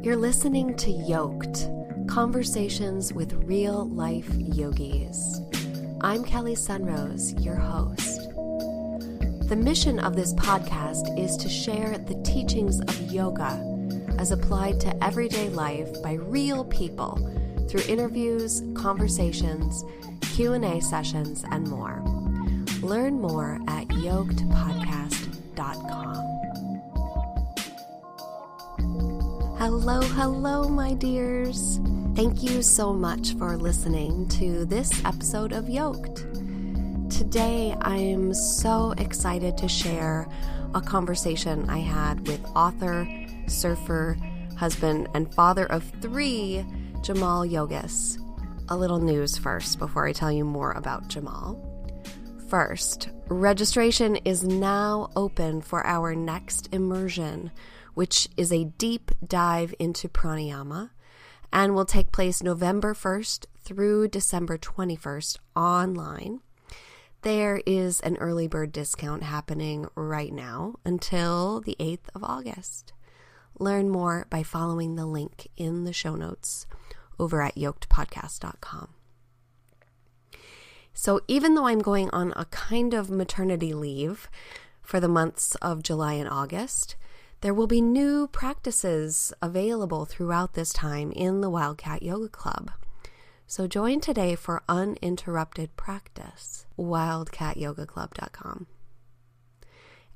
You're listening to Yoked, Conversations with Real-Life Yogis. I'm Kelly Sunrose, your host. The mission of this podcast is to share the teachings of yoga as applied to everyday life by real people through interviews, conversations, Q&A sessions, and more. Learn more at yokedpodcast.com. Hello, my dears. Thank you so much for listening to this episode of Yoked. Today, I'm so excited to share a conversation I had with author, surfer, husband, and father of 3, Jaimal Yogis. A little news first before I tell you more about Jaimal. First, registration is now open for our next immersion, which is a deep dive into pranayama and will take place November 1st through December 21st online. There is an early bird discount happening right now until the 8th of August. Learn more by following the link in the show notes over at yokedpodcast.com. So even though I'm going on a kind of maternity leave for the months of July and August, there will be new practices available throughout this time in the Wildcat Yoga Club. So join today for uninterrupted practice, wildcatyogaclub.com.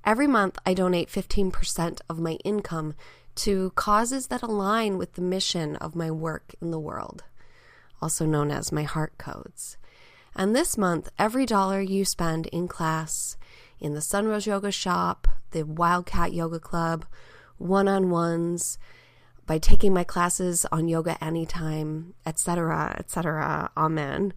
Every month, I donate 15% of my income to causes that align with the mission of my work in the world, also known as my heart codes. And this month, every dollar you spend in class, in the Sunrose Yoga Shop, the Wildcat Yoga Club, one-on-ones, by taking my classes on yoga anytime, etc., amen,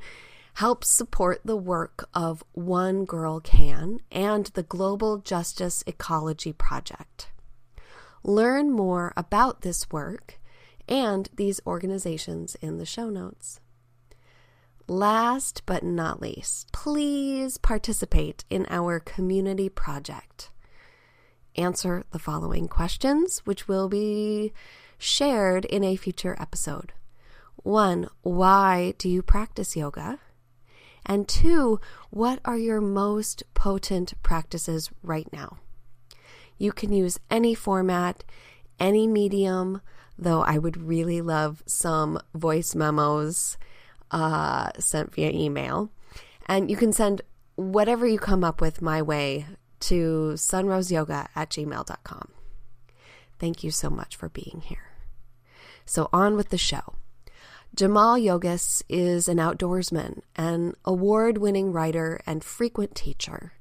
helps support the work of One Girl Can and the Global Justice Ecology Project. Learn more about this work and these organizations in the show notes. Last but not least, please participate in our community project. Answer the following questions, which will be shared in a future episode. 1, why do you practice yoga? And 2, what are your most potent practices right now? You can use any format, any medium, though I would really love some voice memos sent via email. And you can send whatever you come up with my way to sunroseyoga@gmail.com. Thank you so much for being here. So on with the show. Jaimal Yogis is an outdoorsman, an award-winning writer, and frequent teacher.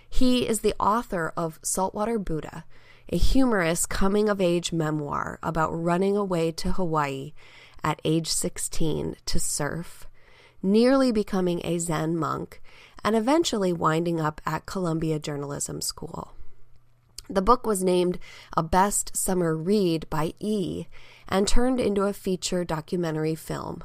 He is the author of Saltwater Buddha, a humorous coming-of-age memoir about running away to Hawaii at age 16 to surf, nearly becoming a Zen monk, and eventually winding up at Columbia Journalism School. The book was named a best summer read by E! And turned into a feature documentary film.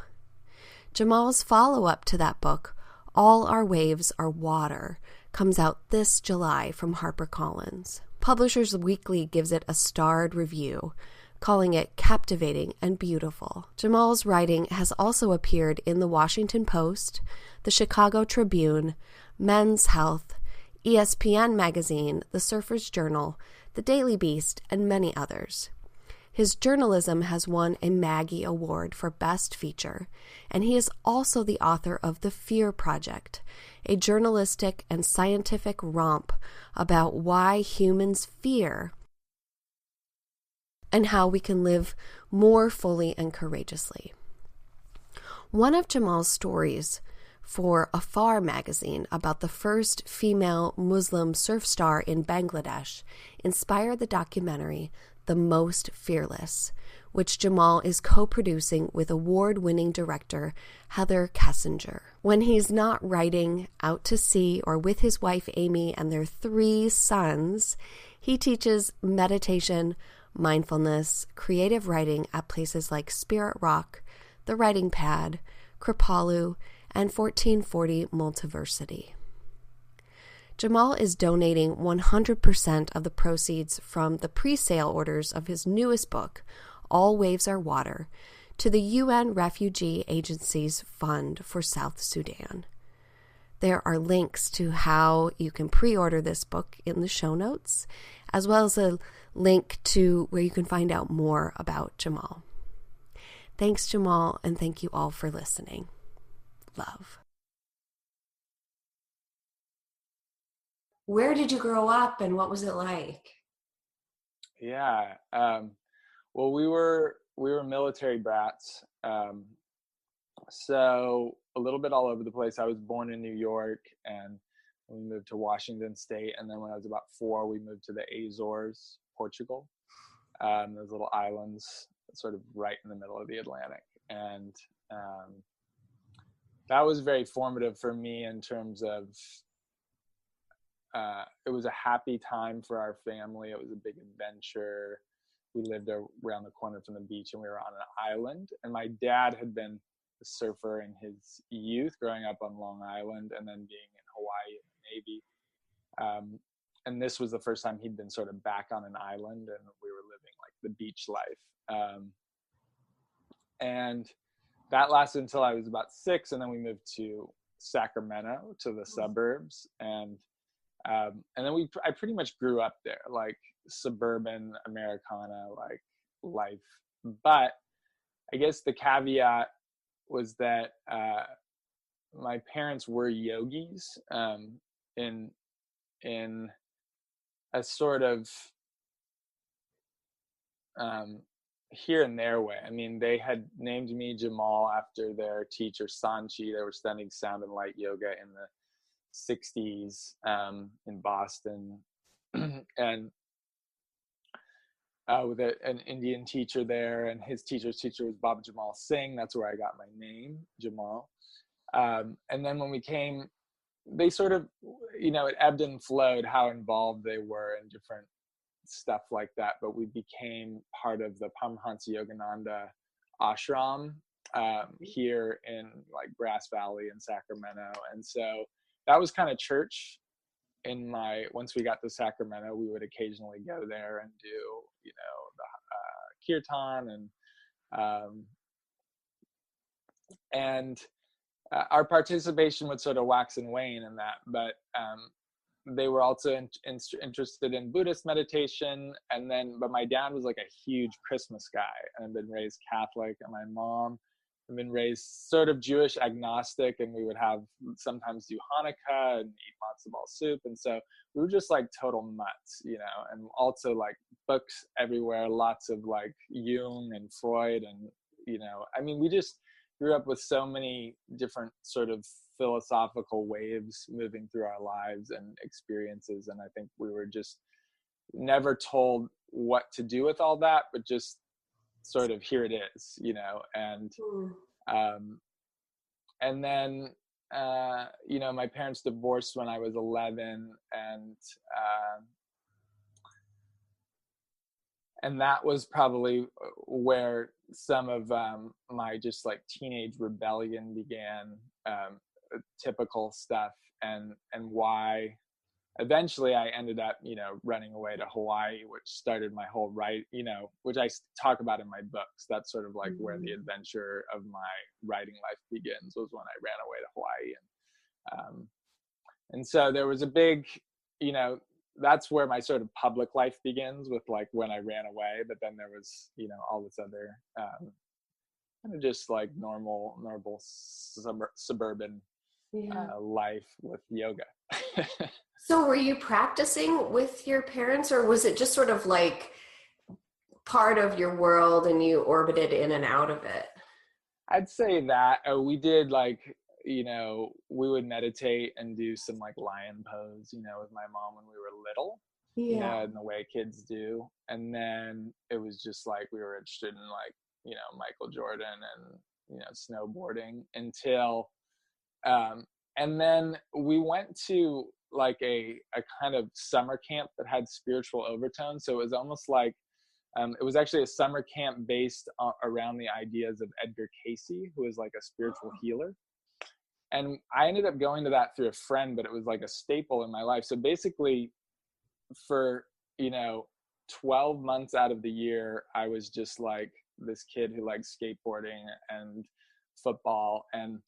Jaimal's follow-up to that book, All Our Waves Are Water, comes out this July from HarperCollins. Publishers Weekly gives it a starred review, calling it captivating and beautiful. Jaimal's writing has also appeared in the Washington Post, the Chicago Tribune, Men's Health, ESPN Magazine, the Surfer's Journal, the Daily Beast, and many others. His journalism has won a Maggie Award for Best Feature, and he is also the author of The Fear Project, a journalistic and scientific romp about why humans fear and how we can live more fully and courageously. One of Jaimal's stories for Afar magazine about the first female Muslim surf star in Bangladesh inspired the documentary The Most Fearless, which Jaimal is co-producing with award-winning director Heather Kessinger. When he's not writing out to sea or with his wife Amy and their 3 sons, he teaches meditation, mindfulness, creative writing at places like Spirit Rock, The Writing Pad, Kripalu, and 1440 Multiversity. Jaimal is donating 100% of the proceeds from the pre-sale orders of his newest book, All Waves Are Water, to the UN Refugee Agency's Fund for South Sudan. There are links to how you can pre-order this book in the show notes, as well as a link to where you can find out more about Jaimal. Thanks, Jaimal, and thank you all for listening. Love. Where did you grow up and what was it like? Yeah. Well, we were military brats. So a little bit all over the place. I was born in New York, and we moved to Washington State. And then when I was about 4, we moved to the Azores, Portugal. Those little islands sort of right in the middle of the Atlantic. And that was very formative for me in terms of it was a happy time for our family. It was a big adventure. We lived around the corner from the beach, and we were on an island. And my dad had been a surfer in his youth, growing up on Long Island, and then being in Hawaii in the Navy. And this was the first time he'd been sort of back on an island, and we were living like the beach life. And that lasted until I was about 6, and then we moved to Sacramento, to the suburbs, and then I pretty much grew up there, like suburban Americana, like life. But I guess the caveat was that my parents were yogis in a sort of here and there way. I mean, they had named me Jaimal after their teacher Sanchi. They were studying sound and light yoga in the 60s in Boston, and with an Indian teacher there, and his teacher's teacher was Baba Jamal Singh. That's where I got my name, Jaimal. And then when we came, they sort of, it ebbed and flowed how involved they were in different stuff like that, but we became part of the Paramahansa Yogananda ashram here in like Grass Valley in Sacramento. And so that was kind of church once we got to Sacramento, we would occasionally go there and do, the kirtan and our participation would sort of wax and wane in that, but they were also interested in Buddhist meditation. But my dad was like a huge Christmas guy, and I'd been raised Catholic, and my mom had been raised sort of Jewish agnostic, and we would sometimes do Hanukkah and eat matzo ball soup. And so we were just like total nuts, and also like books everywhere, lots of like Jung and Freud. And, we just grew up with so many different sort of philosophical waves moving through our lives and experiences. And I think we were just never told what to do with all that, but just sort of here it is, and then my parents divorced when I was 11, and that was probably where some of my just like teenage rebellion began, typical stuff, and why eventually I ended up, running away to Hawaii, which started my whole which I talk about in my books. That's sort of like where the adventure of my writing life begins, was when I ran away to Hawaii. And so there was a big, that's where my sort of public life begins, with like when I ran away. But then there was, all this other kind of just like normal suburban life with yoga. So were you practicing with your parents, or was it just sort of like part of your world and you orbited in and out of it? I'd say that we did like, we would meditate and do some like lion pose, with my mom when we were little, in the way kids do. And then it was just like, we were interested in like, Michael Jordan and, snowboarding until, and then we went to like a kind of summer camp that had spiritual overtones. So it was almost like, it was actually a summer camp based around the ideas of Edgar Cayce, who is like a spiritual healer. And I ended up going to that through a friend, but it was like a staple in my life. So basically for, 12 months out of the year, I was just like this kid who liked skateboarding and football. And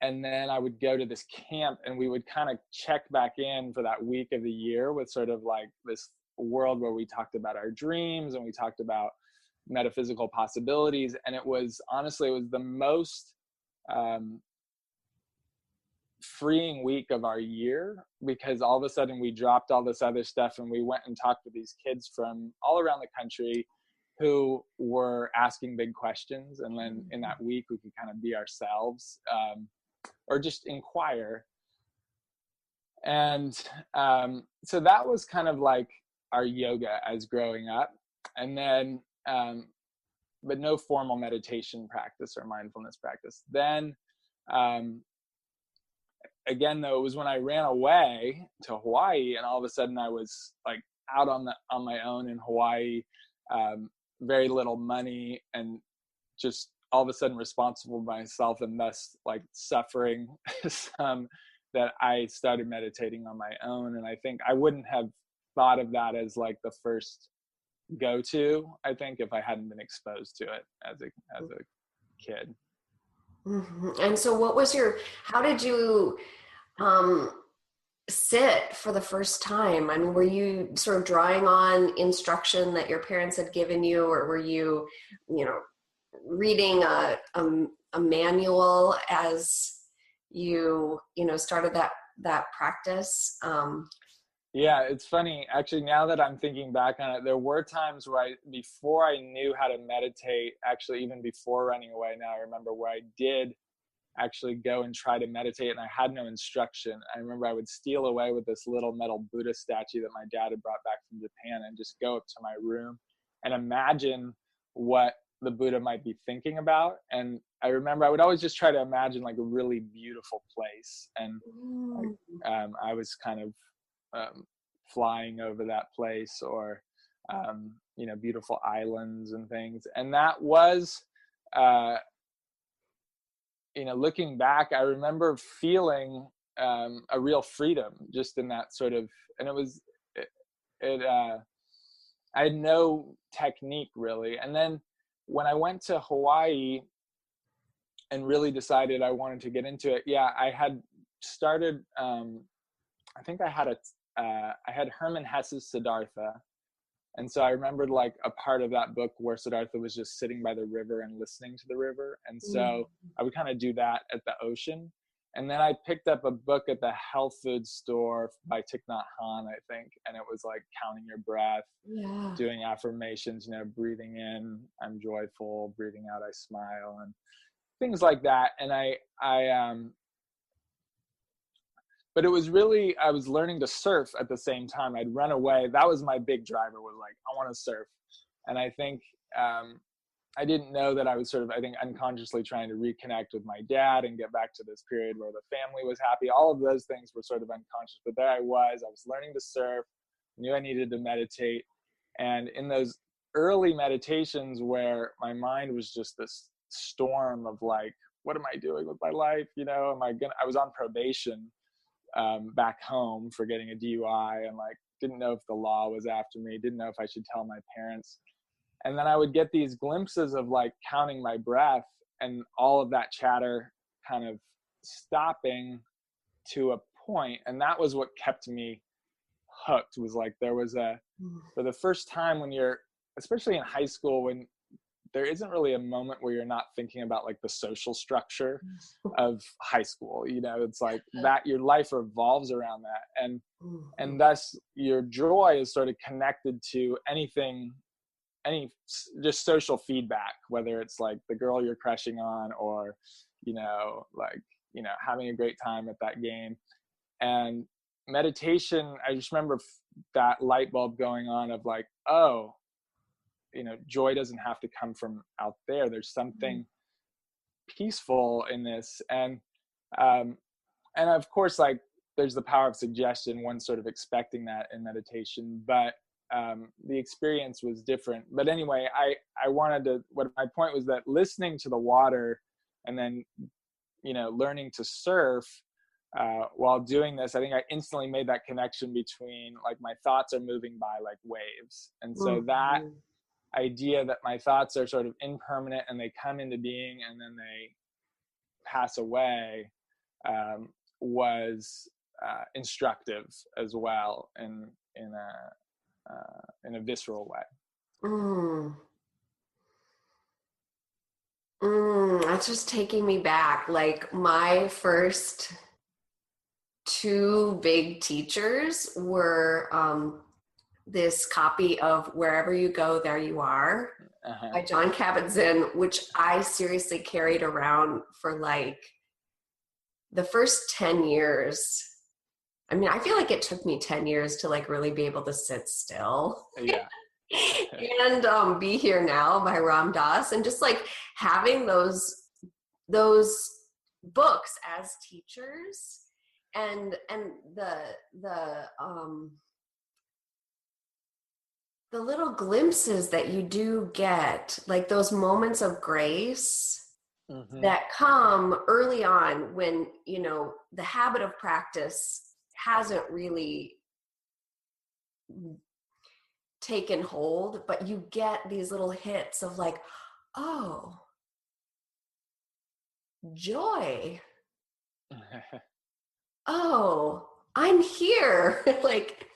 then I would go to this camp, and we would kind of check back in for that week of the year with sort of like this world where we talked about our dreams and we talked about metaphysical possibilities. And it was the most freeing week of our year, because all of a sudden we dropped all this other stuff and we went and talked with these kids from all around the country who were asking big questions. And then in that week we could kind of be ourselves, or just inquire. And so that was kind of like our yoga as growing up. And then but no formal meditation practice or mindfulness practice. Then again, though, it was when I ran away to Hawaii, and all of a sudden I was like out on my own in Hawaii, very little money, and just all of a sudden responsible for myself, and thus like suffering some, that I started meditating on my own. And I think I wouldn't have thought of that as like the first go-to, I think, if I hadn't been exposed to it as a kid. Mm-hmm. And so how did you sit for the first time? I mean, were you sort of drawing on instruction that your parents had given you, or were you, reading a manual as you started that practice? Yeah, it's funny. Actually, now that I'm thinking back on it, there were times where before I knew how to meditate, actually even before running away, now I remember, where I did actually go and try to meditate, and I had no instruction. I remember I would steal away with this little metal Buddha statue that my dad had brought back from Japan, and just go up to my room and imagine what the Buddha might be thinking about. And I remember I would always just try to imagine like a really beautiful place. And I was kind of flying over that place, or beautiful islands and things. And that was looking back, I remember feeling a real freedom just in that sort of, and I had no technique really. And then when I went to Hawaii and really decided I wanted to get into it, I had started, I think I had Hermann Hesse's Siddhartha. And so I remembered like a part of that book where Siddhartha was just sitting by the river and listening to the river. And so I would kind of do that at the ocean. And then I picked up a book at the health food store by Thich Nhat Hanh, I think. And it was like counting your breath, doing affirmations, breathing in, I'm joyful, breathing out, I smile, and things like that. And but it was really, I was learning to surf at the same time. I'd run away. That was my big driver, was like, I want to surf. And I think I didn't know that I was sort of, I think, unconsciously trying to reconnect with my dad and get back to this period where the family was happy. All of those things were sort of unconscious. But there I was learning to surf, knew I needed to meditate. And in those early meditations where my mind was just this storm of like, what am I doing with my life? I was on probation back home for getting a DUI, and like didn't know if the law was after me, didn't know if I should tell my parents. And then I would get these glimpses of like counting my breath and all of that chatter kind of stopping to a point. And that was what kept me hooked, was like there was for the first time when you're, especially in high school, when there isn't really a moment where you're not thinking about like the social structure of high school. It's like that your life revolves around that. And thus your joy is sort of connected to any just social feedback, whether it's like the girl you're crushing on, or, having a great time at that game. And meditation, I just remember that light bulb going on of like, oh, joy doesn't have to come from out there. There's something peaceful in this. And of course, like there's the power of suggestion, one sort of expecting that in meditation, but the experience was different. But anyway, what my point was that listening to the water and then, learning to surf while doing this, I think I instantly made that connection between like my thoughts are moving by like waves. And so that idea that my thoughts are sort of impermanent and they come into being and then they pass away was instructive as well in a visceral way. That's just taking me back. Like my first two big teachers were this copy of Wherever You Go, There You Are by John Kabat-Zinn, which I seriously carried around for like the first 10 years. I mean, I feel like it took me 10 years to like really be able to sit still. Yeah. And Be Here Now by Ram Dass, and just like having those books as teachers and the little glimpses that you do get, like those moments of grace that come early on when, you know, the habit of practice hasn't really taken hold, but you get these little hits of like, oh, joy. Oh, I'm here. Like,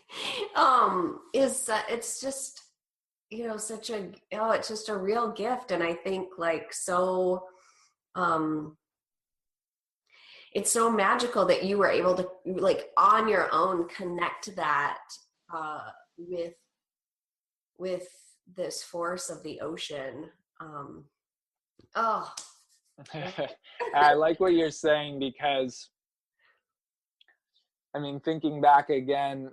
it's just, you know, it's just a real gift. And I think like, it's so magical that you were able to like on your own connect that, with this force of the ocean. I like what you're saying, because I mean, thinking back again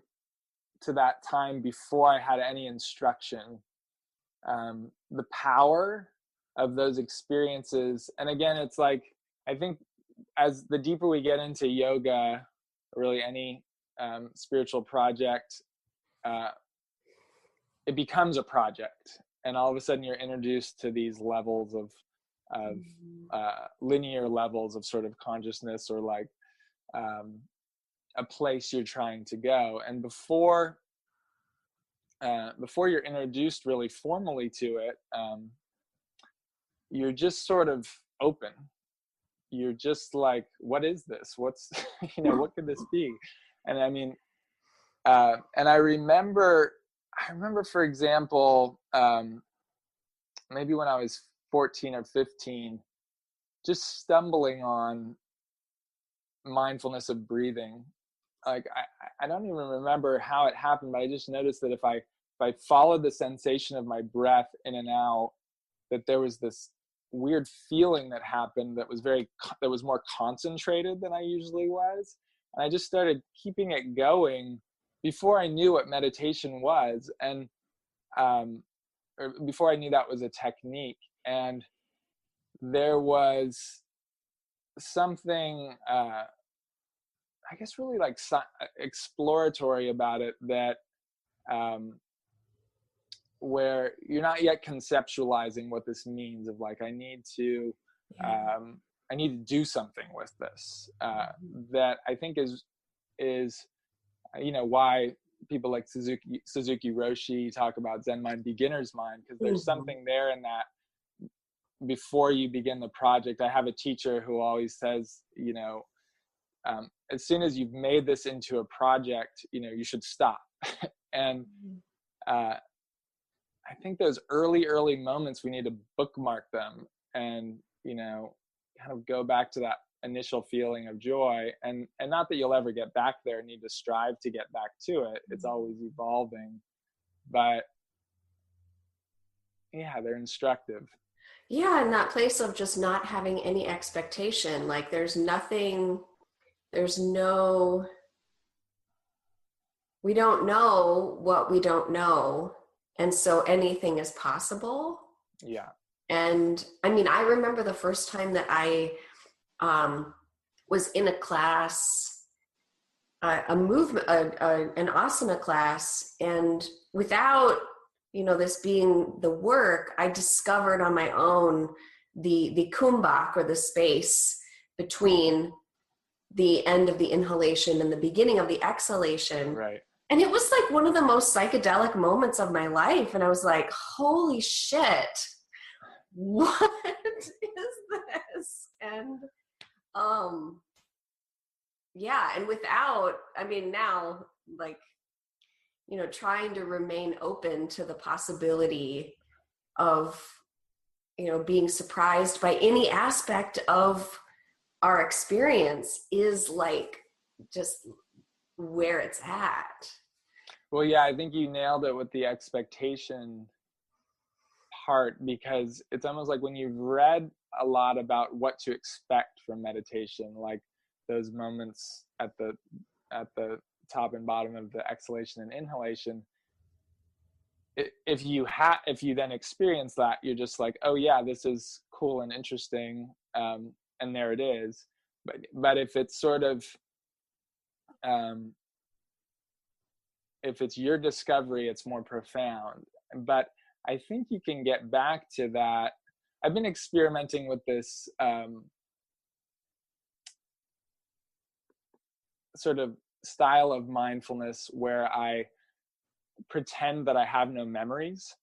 to that time before I had any instruction, the power of those experiences. And again, it's like, I think as the deeper we get into yoga, really any spiritual project, it becomes a project. And all of a sudden you're introduced to these levels of linear levels of sort of consciousness, or like a place you're trying to go. And before you're introduced really formally to it, you're just sort of open. You're just like, what is this? What's, what could this be? And I mean, and I remember, for example, maybe when I was 14 or 15, just stumbling on mindfulness of breathing. Like, I don't even remember how it happened, but I just noticed that if I followed the sensation of my breath in and out, that there was this weird feeling that happened that was more concentrated than I usually was. And I just started keeping it going before I knew what meditation was, and or before I knew that was a technique. And there was something, I guess, really like exploratory about it, that where you're not yet conceptualizing what this means, of like, I need to do something with this, that I think is why people like Suzuki Roshi talk about Zen mind, beginner's mind, because there's something there in that. Before you begin the project, I have a teacher who always says, as soon as you've made this into a project, you should stop. And I think those early moments, we need to bookmark them and, kind of go back to that initial feeling of joy. And not that you'll ever get back there and need to strive to get back to it. It's always evolving. But yeah, they're instructive. Yeah, and that place of just not having any expectation. Like we don't know what we don't know. And so anything is possible. Yeah. And I mean, I remember the first time that I was in a class, an asana class, and without, this being the work, I discovered on my own the kumbhak, or the space between the end of the inhalation and the beginning of the exhalation. Right. And it was like one of the most psychedelic moments of my life. And I was like, holy shit, what is this? And yeah, and without, I mean, now, like, you know, trying to remain open to the possibility of, you know, being surprised by any aspect of our experience is like just where it's at. Well, yeah, I think you nailed it with the expectation part, because it's almost like when you've read a lot about what to expect from meditation, like those moments at the top and bottom of the exhalation and inhalation, if you then experience that, you're just like, oh yeah, this is cool and interesting, and there it is. But if it's sort of if it's your discovery, it's more profound. But I think you can get back to that. I've been experimenting with this sort of style of mindfulness where I pretend that I have no memories.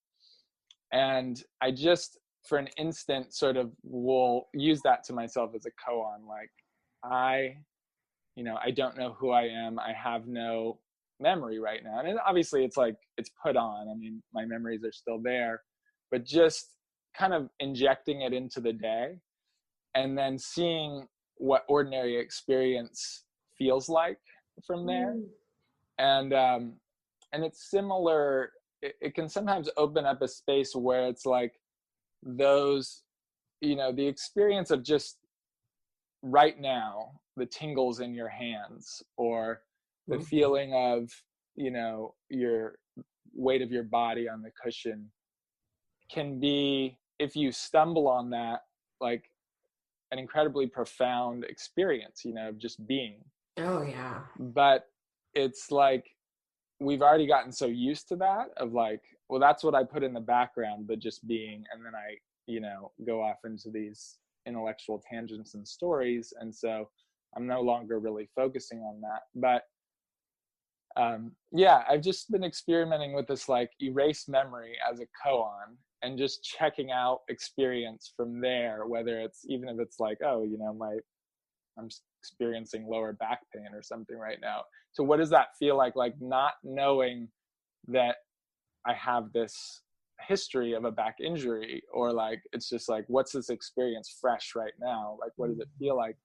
And I just, for an instant, sort of will use that to myself as a koan. Like, I don't know who I am. I have no memory right now. And obviously it's like, it's put on. I mean, my memories are still there, but just kind of injecting it into the day and then seeing what ordinary experience feels like from there. And it's similar. It can sometimes open up a space where it's like those, the experience of just right now, the tingles in your hands, or the feeling of, your weight of your body on the cushion, can be, if you stumble on that, like an incredibly profound experience, of just being. Oh yeah. But it's like, we've already gotten so used to that, of like, well, that's what I put in the background, but just being, and then I, go off into these intellectual tangents and stories. And so I'm no longer really focusing on that. But yeah, I've just been experimenting with this, like, erase memory as a koan, and just checking out experience from there, whether it's, even if it's like, oh, I'm experiencing lower back pain or something right now. So what does that feel like not knowing that I have this history of a back injury, or like, it's just like, what's this experience fresh right now? Like, what does it feel like?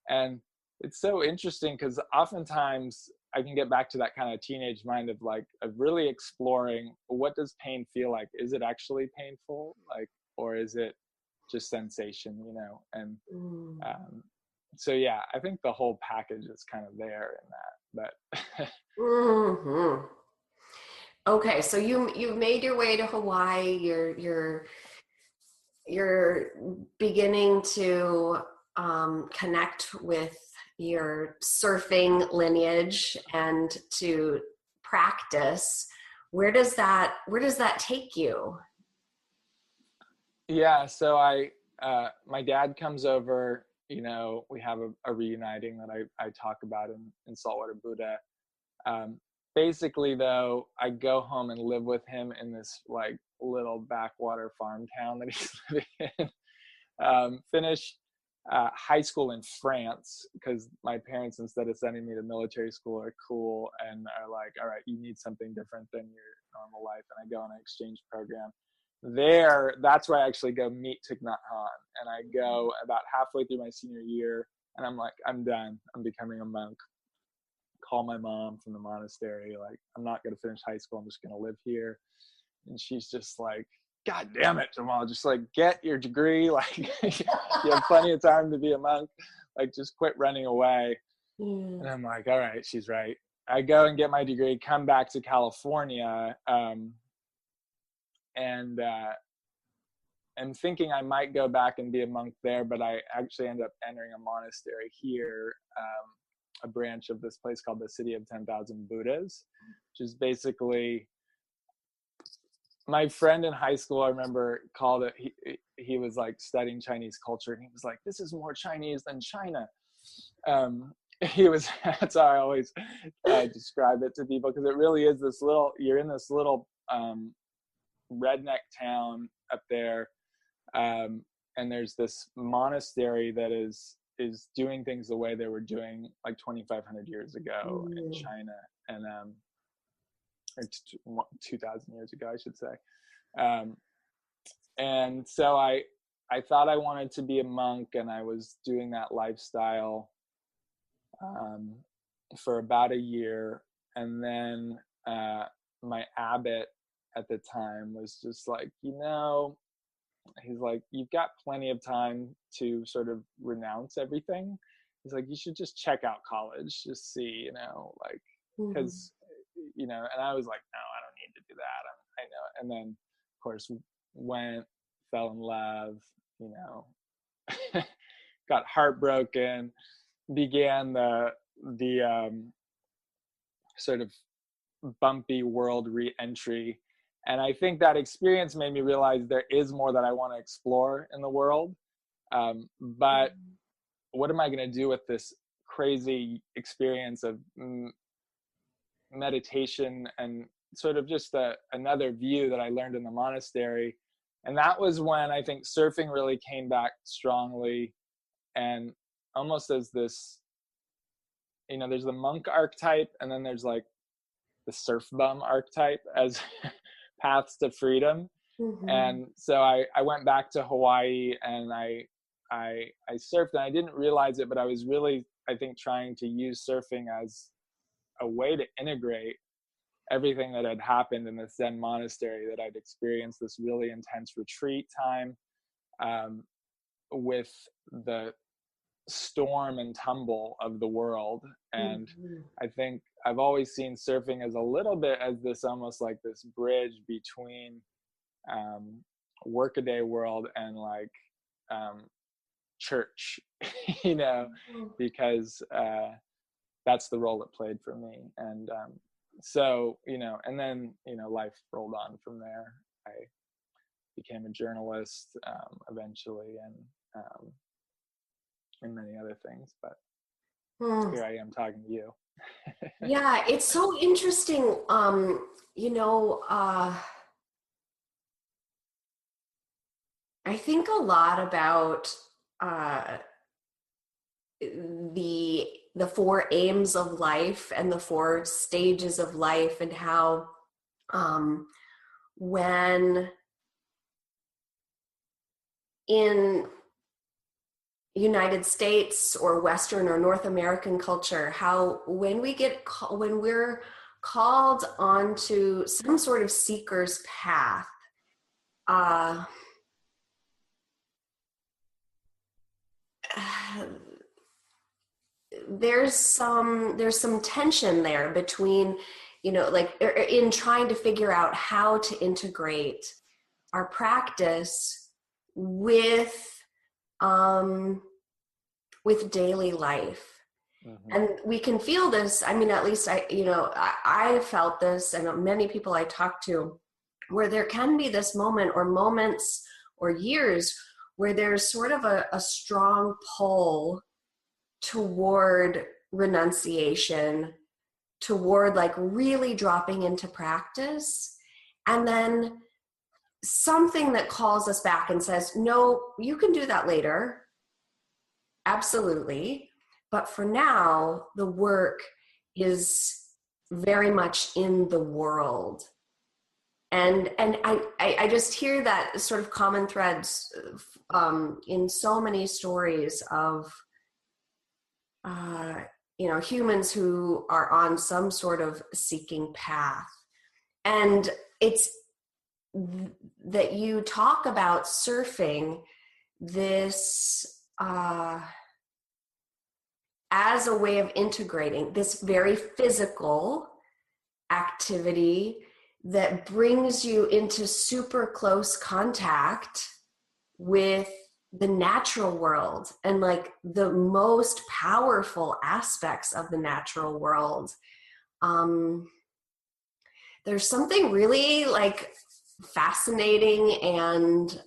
And it's so interesting, because oftentimes I can get back to that kind of teenage mind of like, of really exploring, what does pain feel like? Is it actually painful? Like, or is it just sensation, And so yeah, I think the whole package is kind of there in that. But mm-hmm. Okay, so you've made your way to Hawaii. You're beginning to connect with your surfing lineage and to practice. Where does that take you? Yeah, so my dad comes over. We have a reuniting that I talk about in Saltwater Buddha. Basically, though, I go home and live with him in this like little backwater farm town that he's living in. Finish high school in France, because my parents, instead of sending me to military school, are cool and are like, all right, you need something different than your normal life. And I go on an exchange program. That's where I actually go meet Thich Nhat Hanh. And I go about halfway through my senior year, and I'm like, I'm done. I'm becoming a monk. Call my mom from the monastery, like, I'm not going to finish high school, I'm just going to live here. And she's just like, God damn it, Jaimal, just like, get your degree, like, you have plenty of time to be a monk, like, just quit running away. And I'm like, all right, she's right. I go and get my degree, come back to California, and thinking I might go back and be a monk there, but I actually end up entering a monastery here, a branch of this place called the City of 10,000 Buddhas, which is basically, my friend in high school, I remember, called it, he was like studying Chinese culture, and he was like, this is more Chinese than China. he was, that's how I always describe it to people, because it really is this little, you're in this little redneck town up there, and there's this monastery that is doing things the way they were doing like 2,500 years ago in China, and or 2,000 years ago, I should say. And so I thought I wanted to be a monk, and I was doing that lifestyle for about a year. And then my abbot at the time was just like, he's like, you've got plenty of time to sort of renounce everything. He's like, you should just check out college, just see, like, because, and I was like, no, I don't need to do that. I know. And then, of course, went, fell in love, got heartbroken, began the sort of bumpy world re-entry. And I think that experience made me realize there is more that I want to explore in the world. But what am I going to do with this crazy experience of meditation and sort of just another view that I learned in the monastery? And that was when I think surfing really came back strongly, and almost as this, there's the monk archetype, and then there's like the surf bum archetype as paths to freedom. And so I went back to Hawaii, and I surfed, and I didn't realize it, but I was really, I think, trying to use surfing as a way to integrate everything that had happened in this Zen monastery, that I'd experienced this really intense retreat time with the storm and tumble of the world. And I think I've always seen surfing as a little bit as this, almost like this bridge between workaday world and like church, because that's the role it played for me. And so, and then, life rolled on from there. I became a journalist eventually, and many other things, but here I am talking to you. Yeah, it's so interesting. I think a lot about the four aims of life and the four stages of life, and how when in United States or Western or North American culture, how when we're called onto some sort of seeker's path, there's some tension there between, like in trying to figure out how to integrate our practice with daily life. And we can feel this. I mean, at least I felt this, and many people I talk to, where there can be this moment or moments or years where there's sort of a strong pull toward renunciation, toward like really dropping into practice, and then something that calls us back and says, no, you can do that later. Absolutely. But for now, the work is very much in the world. And I just hear that sort of common threads in so many stories of humans who are on some sort of seeking path. And it's that you talk about surfing this as a way of integrating this very physical activity that brings you into super close contact with the natural world and like the most powerful aspects of the natural world. There's something really like fascinating and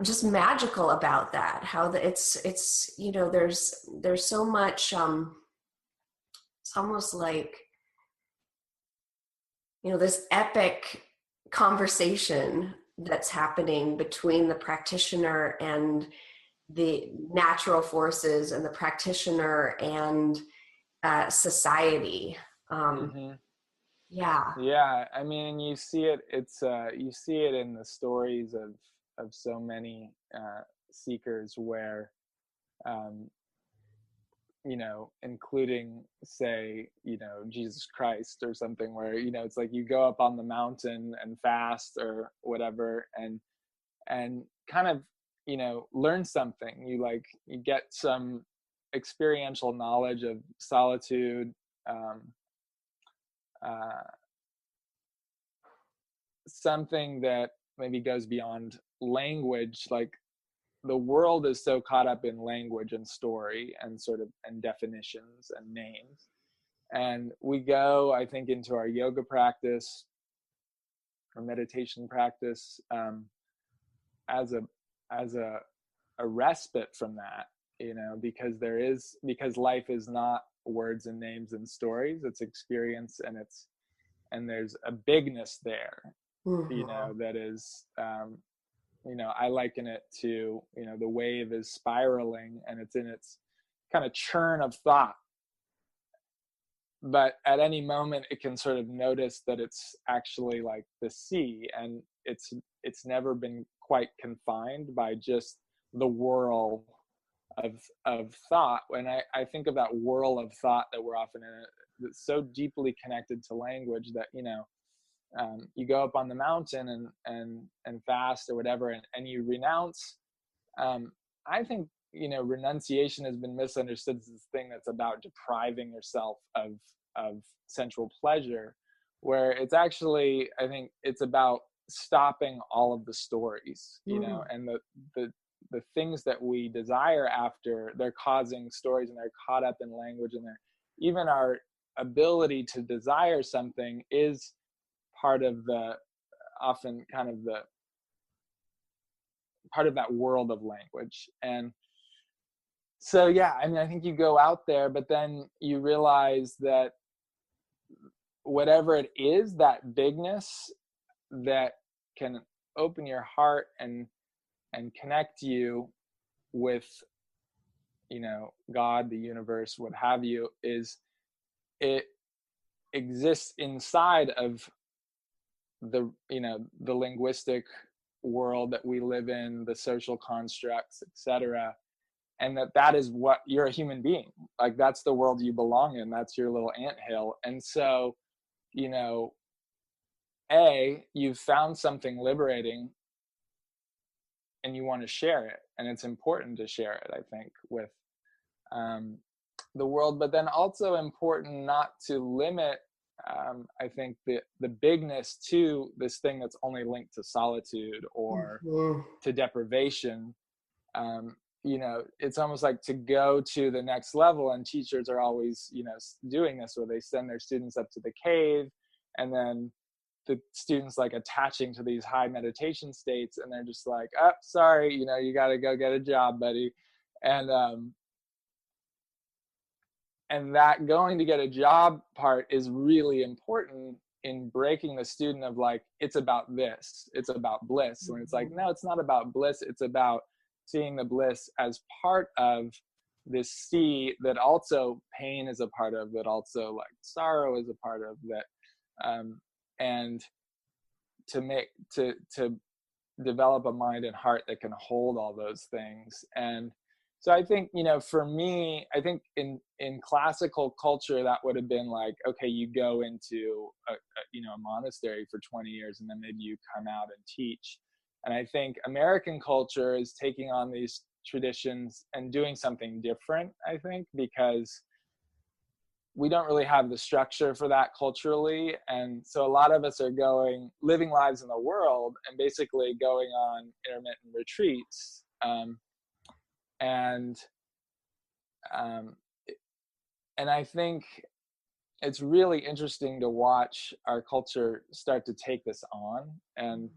just magical about that. How it's there's so much. It's almost like this epic conversation that's happening between the practitioner and the natural forces, and the practitioner and society. Mm-hmm. Yeah. Yeah, I mean, you see it. You see it in the stories of so many seekers, where um, including, say, Jesus Christ or something, where it's like you go up on the mountain and fast or whatever, and kind of learn something. You get some experiential knowledge of solitude. Um, uh, Something that maybe goes beyond language. Like, the world is so caught up in language and story and sort of and definitions and names, and we go, I think, into our yoga practice or meditation practice as a respite from that, because life is not words and names and stories. It's experience, and there's a bigness there, Mm-hmm. that is, I liken it to, the wave is spiraling and it's in its kind of churn of thought. But at any moment, it can sort of notice that it's actually like the sea, and it's never been quite confined by just the whirl of thought. When I think of that whirl of thought that we're often in, it's so deeply connected to language that you go up on the mountain and fast or whatever, and you renounce. I think renunciation has been misunderstood as this thing that's about depriving yourself of sensual pleasure, where it's actually, I think it's about stopping all of the stories, and the things that we desire after, they're causing stories, and they're caught up in language, and they're even our ability to desire something is part of the often kind of the part of that world of language. And so, yeah, I mean, I think you go out there, but then you realize that whatever it is, that bigness that can open your heart and connect you with God, the universe, what have you, is it exists inside of the linguistic world that we live in, the social constructs, etc., and that is what you're, a human being. Like, that's the world you belong in. That's your little anthill. And so, you've found something liberating, and you want to share it, and it's important to share it, I think, with the world. But then also important not to limit, I think, the bigness to this thing that's only linked to solitude or Mm-hmm. to deprivation. It's almost like to go to the next level, and teachers are always doing this, where they send their students up to the cave, and then the students like attaching to these high meditation states, and they're just like, oh, sorry, you got to go get a job, buddy. And that going to get a job part is really important in breaking the student of like, it's about this, it's about bliss. When it's like, no, it's not about bliss. It's about seeing the bliss as part of this sea that also pain is a part of, that also like sorrow is a part of, that and to develop a mind and heart that can hold all those things. And so I think, for me, I think in classical culture, that would have been like, okay, you go into a monastery for 20 years, and then maybe you come out and teach. And I think American culture is taking on these traditions and doing something different, I think, because we don't really have the structure for that culturally. And so a lot of us are living lives in the world, and basically going on intermittent retreats. And I think it's really interesting to watch our culture start to take this on. And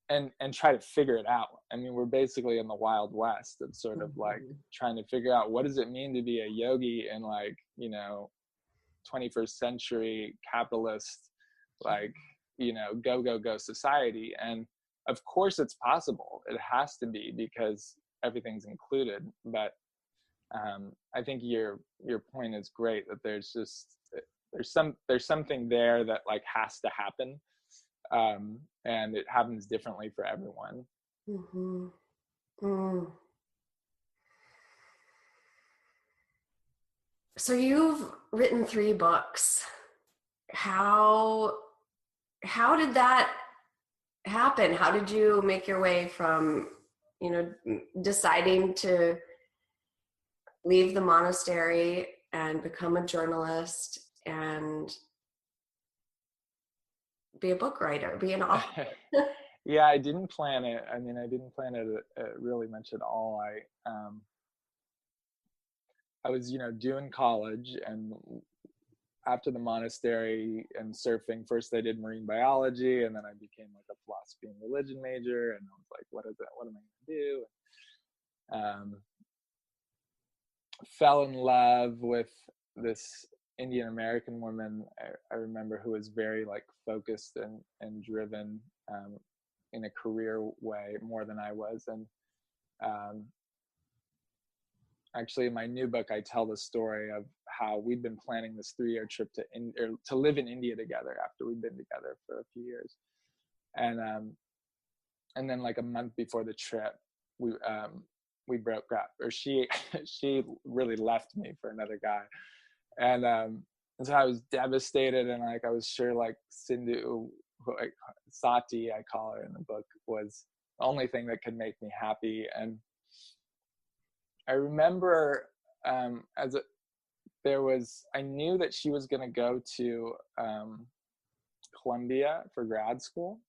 and try to figure it out. I mean, we're basically in the Wild West of sort of like trying to figure out what does it mean to be a yogi in like, 21st century capitalist, like, go society. And of course it's possible. It has to be, because everything's included. But I think your point is great, that there's something there that like has to happen. And it happens differently for everyone. Mm-hmm. Mm. So you've written 3 books. How did that happen? How did you make your way from, deciding to leave the monastery and become a journalist and be a book writer, be an author? Yeah, I didn't plan it. I mean, I didn't plan it really much at all. I was, doing college, and after the monastery and surfing, first I did marine biology, and then I became like a philosophy and religion major. And I was like, what is it? What am I going to do? Fell in love with this Indian American woman, I remember, who was very like focused and driven in a career way more than I was. And actually, in my new book, I tell the story of how we'd been planning this 3-year trip to live in India together after we'd been together for a few years. And then like a month before the trip, we broke up, or she really left me for another guy. And so I was devastated, and like I was sure like Sindhu, like Sati, I call her in the book, was the only thing that could make me happy. And I remember I knew that she was going to go to Columbia for grad school.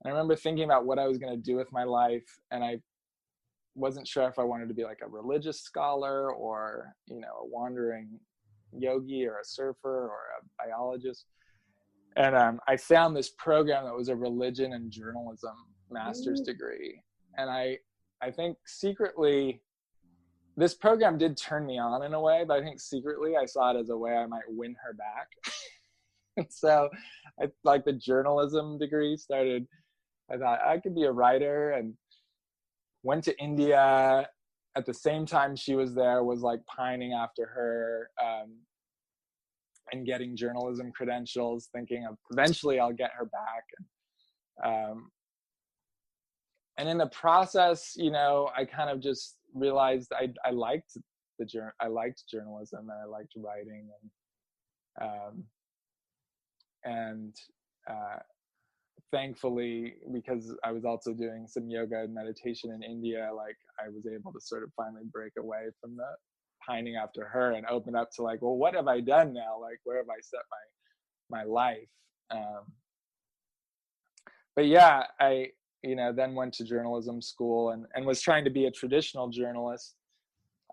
And I remember thinking about what I was going to do with my life, and I wasn't sure if I wanted to be like a religious scholar, or, a wandering yogi, or a surfer, or a biologist. And I found this program that was a religion and journalism master's degree. And I think secretly, this program did turn me on in a way, but I think secretly I saw it as a way I might win her back. And so I like the journalism degree started. I thought I could be a writer, and went to India at the same time she was there, was like pining after her, and getting journalism credentials, thinking of eventually I'll get her back. And in the process, I kind of just realized I liked journalism, and I liked writing, and thankfully, because I was also doing some yoga and meditation in India, like I was able to sort of finally break away from the pining after her and open up to like, well, what have I done now? Like, where have I set my life? But yeah, I then went to journalism school and was trying to be a traditional journalist,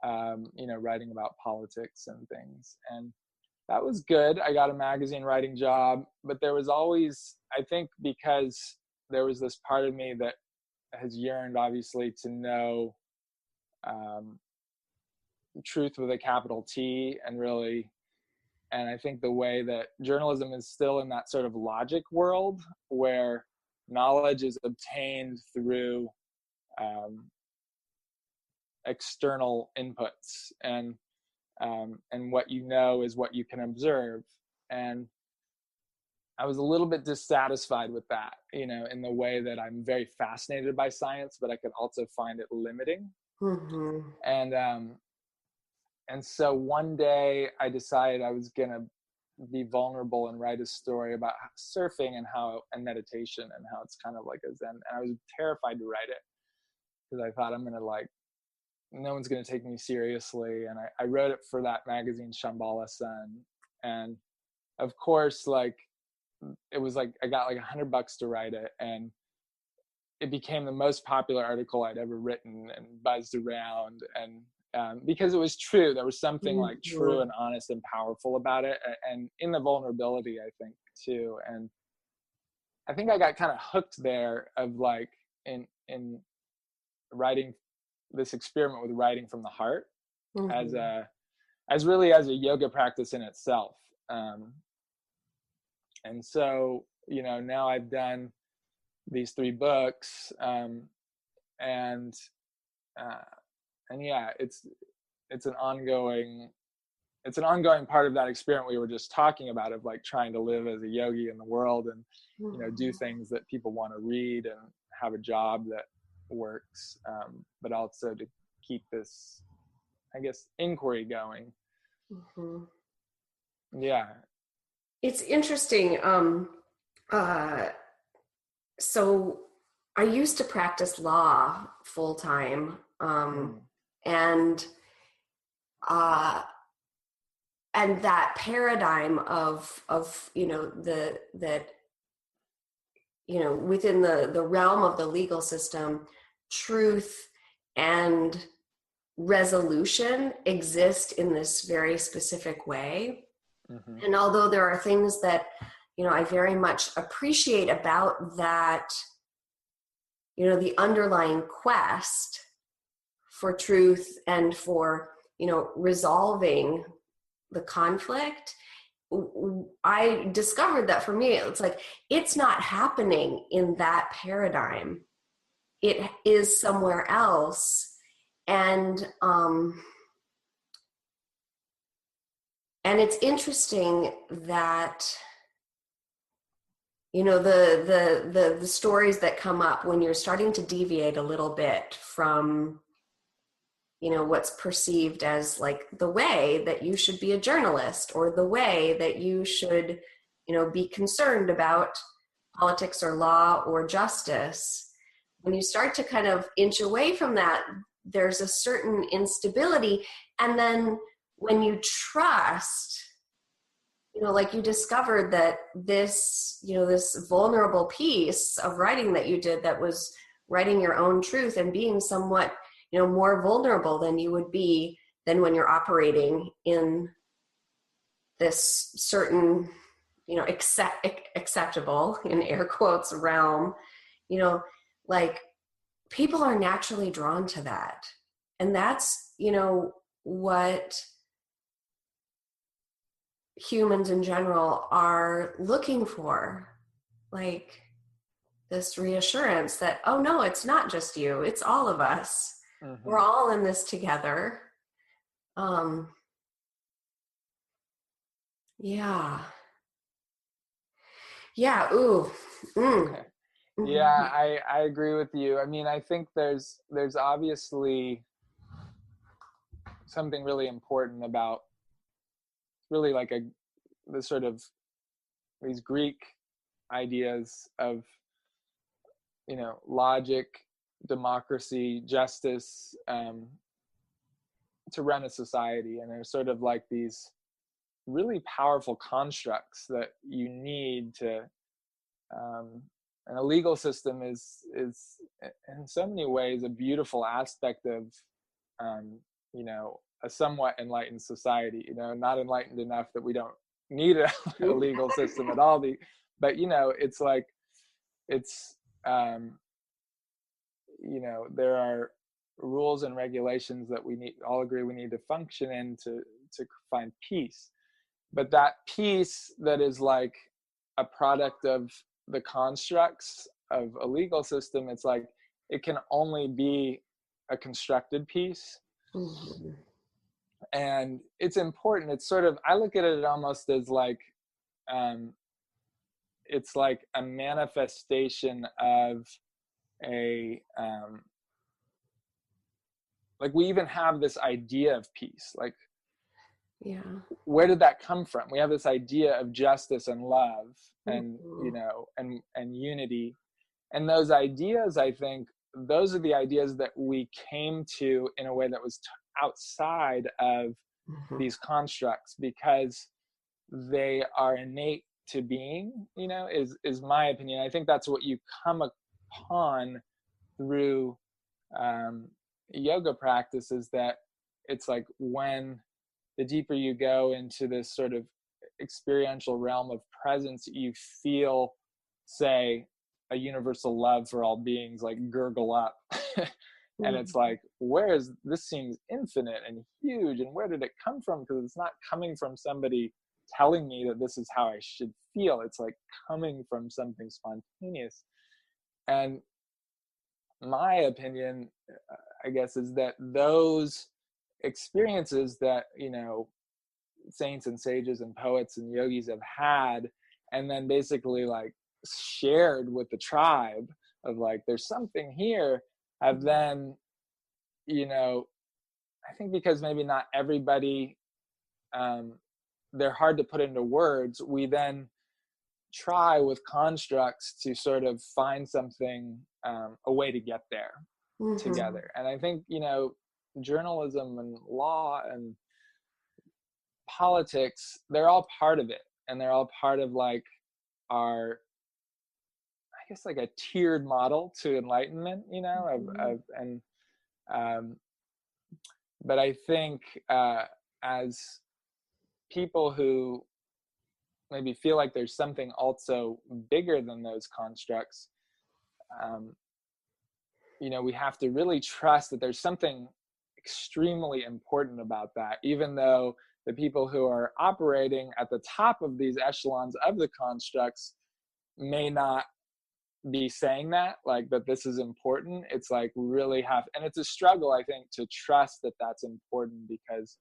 writing about politics and things. And that was good. I got a magazine writing job, but there was always, I think, because there was this part of me that has yearned, obviously, to know truth with a capital T, and I think the way that journalism is still in that sort of logic world where knowledge is obtained through external inputs, and what you know is what you can observe. And I was a little bit dissatisfied with that, in the way that I'm very fascinated by science, but I could also find it limiting. Mm-hmm. And so one day I decided I was going to be vulnerable and write a story about surfing and meditation, and how it's kind of like a zen. And I was terrified to write it, because I thought no one's going to take me seriously. And I wrote it for that magazine, Shambhala Sun. And of course, like, it was like, I got like $100 to write it, and it became the most popular article I'd ever written, and buzzed around. And because it was true, there was something like true and honest and powerful about it, and in the vulnerability, I think, too. And I think I got kind of hooked there of like in writing, this experiment with writing from the heart as really as a yoga practice in itself. And so, you know, now I've done these 3 books, and yeah, it's an ongoing part of that experiment we were just talking about, of like trying to live as a yogi in the world, and you know, do things that people want to read and have a job that works, but also to keep this, I guess, inquiry going. Yeah, it's interesting. So I used to practice law full time, and that paradigm of you know, that you know, within the realm of the legal system, truth and resolution exist in this very specific way. And although there are things that, you know, I very much appreciate about that, you know, the underlying quest for truth and for, you know, resolving the conflict, I discovered that for me, it's like, it's not happening in that paradigm. It is somewhere else. And it's interesting that, you know, the stories that come up when you're starting to deviate a little bit from, you know, what's perceived as like the way that you should be a journalist, or the way that you should, you know, be concerned about politics or law or justice. When you start to kind of inch away from that, there's a certain instability. And then when you trust, you know, like you discovered that this, you know, this vulnerable piece of writing that you did, that was writing your own truth and being somewhat, you know, more vulnerable than you would be than when you're operating in this certain, you know, acceptable, in air quotes, realm, you know, like people are naturally drawn to that. And that's, you know, what humans in general are looking for, like this reassurance that, oh no, it's not just you, it's all of us. We're all in this together. Yeah. Ooh. Okay. Yeah, I agree with you. I mean, I think there's obviously something really important about really like the sort of these Greek ideas of, you know, logic, democracy, justice, to run a society. And there's sort of like these really powerful constructs that you need to, and a legal system is in so many ways a beautiful aspect of, you know, a somewhat enlightened society. You know, not enlightened enough that we don't need a legal system at all. But you know, it's like, it's, you know, there are rules and regulations that we all agree we need to function in to find peace. But that peace that is like a product of the constructs of a legal system, it's like it can only be a constructed peace. And it's important. It's sort of, I look at it almost as like, it's like a manifestation of a, like we even have this idea of peace. Like, Yeah. Where did that come from? We have this idea of justice and love and, you know, and unity. And those ideas, I think, those are the ideas that we came to in a way that was outside of these constructs, because they are innate to being, you know, is my opinion. I think that's what you come upon through yoga practice, is that it's like when the deeper you go into this sort of experiential realm of presence, you feel say a universal love for all beings like gurgle up. And it's like, this seems infinite and huge, and where did it come from? Because it's not coming from somebody telling me that this is how I should feel. It's like coming from something spontaneous. And my opinion, I guess, is that those experiences that, saints and sages and poets and yogis have had, and then basically like shared with the tribe of like, there's something here, have then, I think because maybe not everybody, they're hard to put into words, we then try with constructs to sort of find something, a way to get there together. And I think, journalism and law and politics, they're all part of it. And they're all part of like our, I guess, like a tiered model to enlightenment, but I think as people who maybe feel like there's something also bigger than those constructs, we have to really trust that there's something extremely important about that, even though the people who are operating at the top of these echelons of the constructs may not be saying that, like, that this is important. It's like, we really have, and it's a struggle, I think, to trust that that's important, because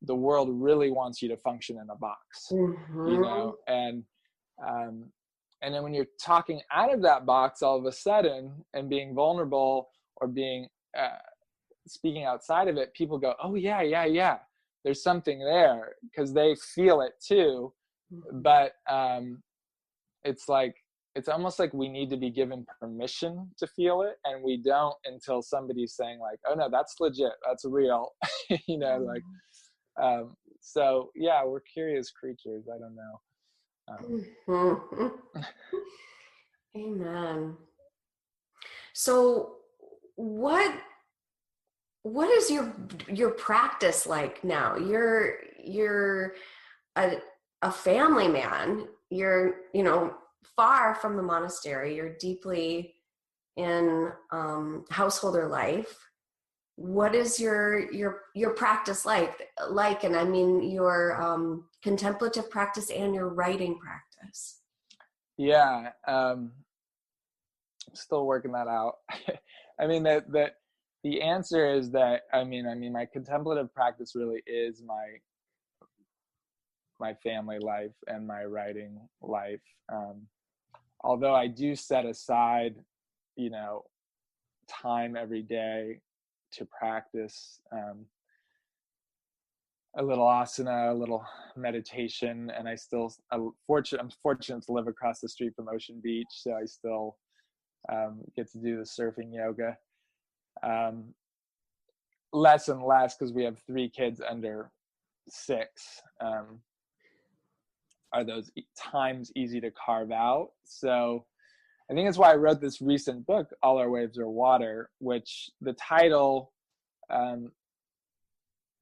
the world really wants you to function in a box, and then when you're talking out of that box all of a sudden and being vulnerable or being speaking outside of it, people go, oh yeah, there's something there, because they feel it too. But it's like, it's almost like we need to be given permission to feel it, and we don't until somebody's saying like, oh no, that's legit, that's real. So yeah, we're curious creatures. I don't know. Amen. So what is your practice like now? You're a family man. You're, far from the monastery. You're deeply in householder life. What is your practice like? And I mean your contemplative practice and your writing practice. Yeah, I'm still working that out. I mean, the answer is that I mean my contemplative practice really is my family life and my writing life. Although I do set aside, time every day to practice a little asana, a little meditation, and I'm fortunate to live across the street from Ocean Beach, so I still get to do the surfing yoga. Less and less, because we have 3 kids under 6. Are those times easy to carve out? So I think that's why I wrote this recent book, All Our Waves Are Water, which the title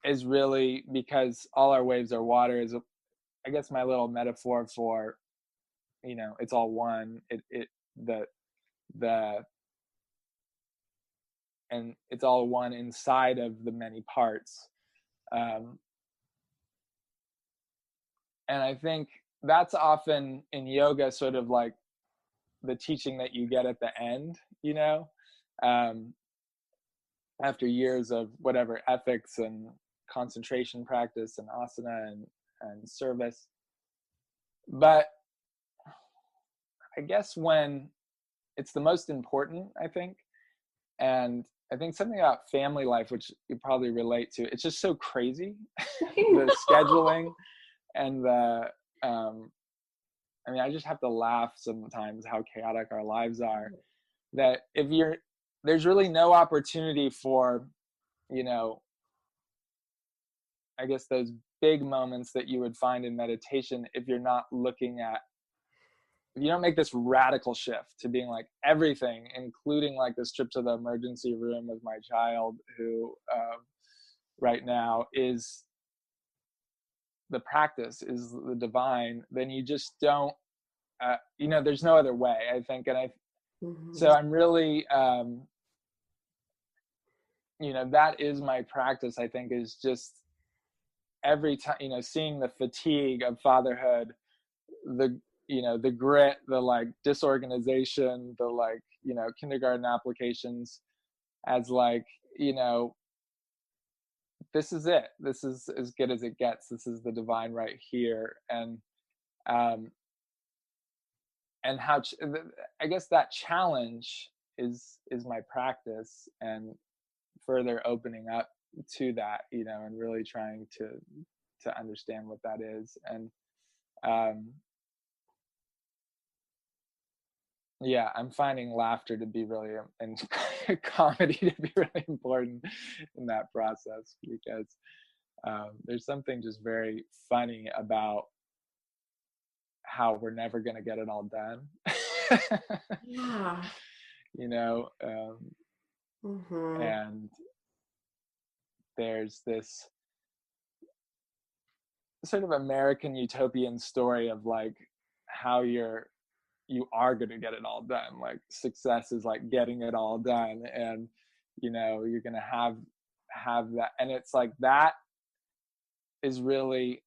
is really because all our waves are water is, I guess, my little metaphor for, it's all one. And it's all one inside of the many parts. And I think that's often in yoga sort of like the teaching that you get at the end, after years of whatever ethics and concentration practice and asana and service. But I guess when it's the most important, I think, and I think something about family life, which you probably relate to, it's just so crazy, the scheduling and I just have to laugh sometimes how chaotic our lives are, that there's really no opportunity for, I guess those big moments that you would find in meditation if you don't make this radical shift to being like everything, including like this trip to the emergency room with my child who right now is the practice, is the divine, then you just don't there's no other way, I think. And so I'm really, that is my practice, I think, is just every time, seeing the fatigue of fatherhood, the grit, the like disorganization, the like, kindergarten applications as like, this is it. This is as good as it gets. This is the divine right here. And how, I guess that challenge is my practice, and further opening up to that, and really trying to understand what that is. And yeah, I'm finding laughter to be really, and comedy to be really important in that process, because there's something just very funny about how we're never going to get it all done. Yeah. And there's this sort of American utopian story of like how you are going to get it all done. Like success is like getting it all done, and you're going to have that. And it's like that is really,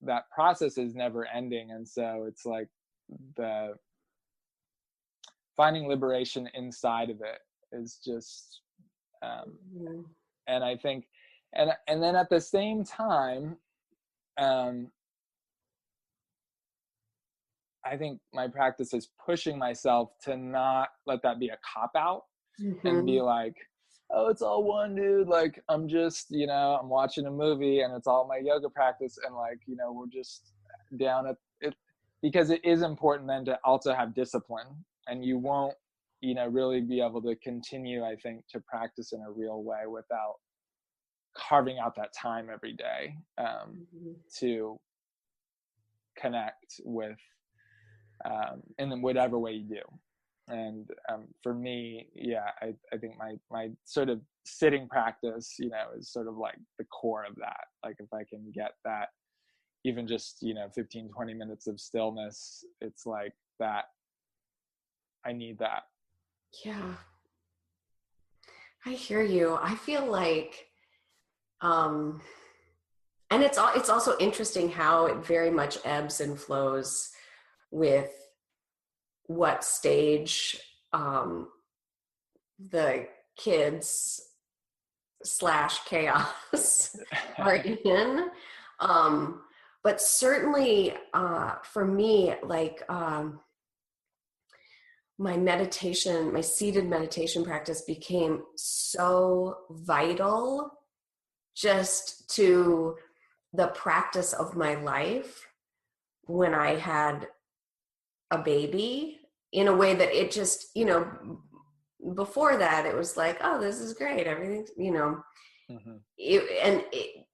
that process is never ending. And so it's like the finding liberation inside of it is just and I think and then at the same time, I think my practice is pushing myself to not let that be a cop-out and be like, oh, it's all one, dude. Like, I'm just, I'm watching a movie and it's all my yoga practice. And like, we're just down at it, because it is important then to also have discipline, and you won't, really be able to continue, I think, to practice in a real way without carving out that time every day to connect with, in whatever way you do. And for me, yeah, I think my sort of sitting practice, is sort of like the core of that. Like if I can get that, even just, 15, 20 minutes of stillness, it's like that. I need that. Yeah. I hear you. I feel like, and it's also interesting how it very much ebbs and flows with what stage the kids / chaos are in. But certainly for me, like my seated meditation practice became so vital just to the practice of my life when I had a baby, in a way that it just, before that it was like, oh, this is great, everything's,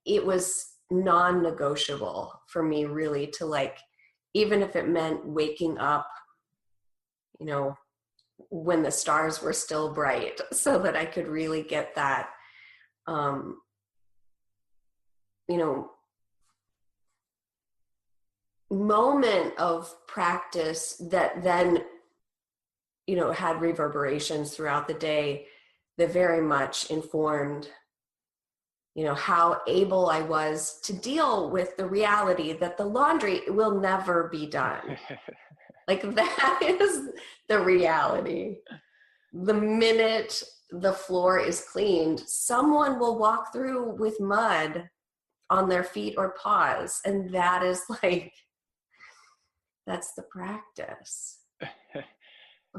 it was non-negotiable for me, really, to like, even if it meant waking up, when the stars were still bright, so that I could really get that moment of practice that then had reverberations throughout the day, that very much informed how able I was to deal with the reality that the laundry will never be done. Like, that is the reality. The minute the floor is cleaned, someone will walk through with mud on their feet or paws, and that is like, that's the practice.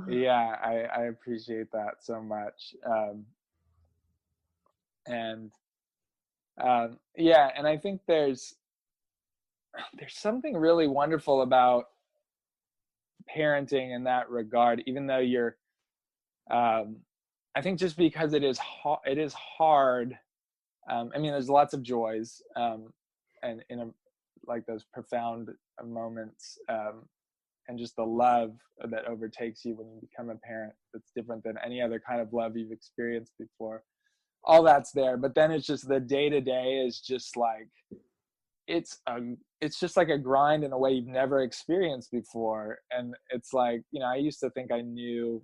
Yeah, I appreciate that so much. Yeah, and I think there's something really wonderful about parenting in that regard, even though you're, I think just because it is hard. I mean, there's lots of joys, and like those profound moments, and just the love that overtakes you when you become a parent, that's different than any other kind of love you've experienced before. All that's there, but then it's just the day-to-day is just like it's just like a grind in a way you've never experienced before. And it's like, I used to think I knew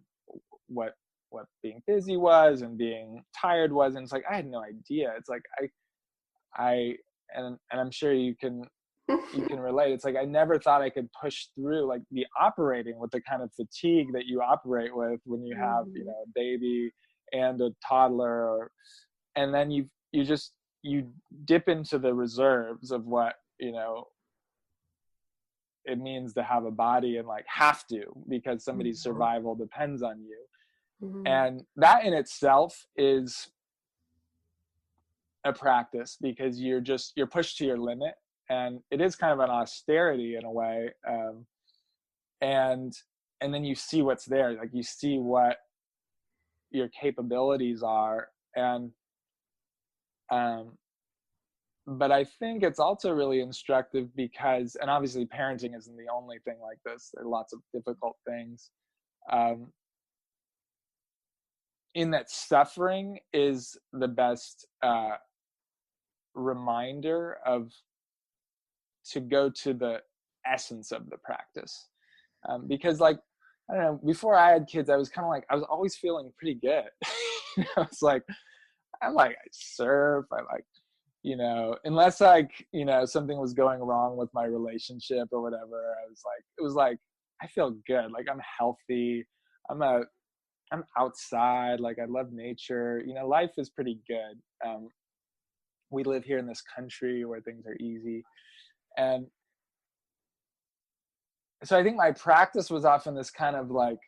what being busy was and being tired was, and it's like I had no idea. It's like I and I'm sure you can relate. It's like I never thought I could push through, like, be operating with the kind of fatigue that you operate with when you have, a baby and a toddler, and then you dip into the reserves of what, it means to have a body, and like have to, because somebody's survival depends on you. And that in itself is a practice, because you're pushed to your limit, and it is kind of an austerity in a way. And then you see what's there, like you see what your capabilities are. And but I think it's also really instructive because, and obviously parenting isn't the only thing like this, there are lots of difficult things, in that suffering is the best reminder to go to the essence of the practice. Because, like, I don't know, before I had kids, I was kind of like, I was always feeling pretty good. I was like, I surf, I like, unless like, something was going wrong with my relationship or whatever, it was like, I feel good. Like, I'm healthy. I'm outside. Like, I love nature. Life is pretty good. We live here in this country where things are easy. And so I think my practice was often this kind of like,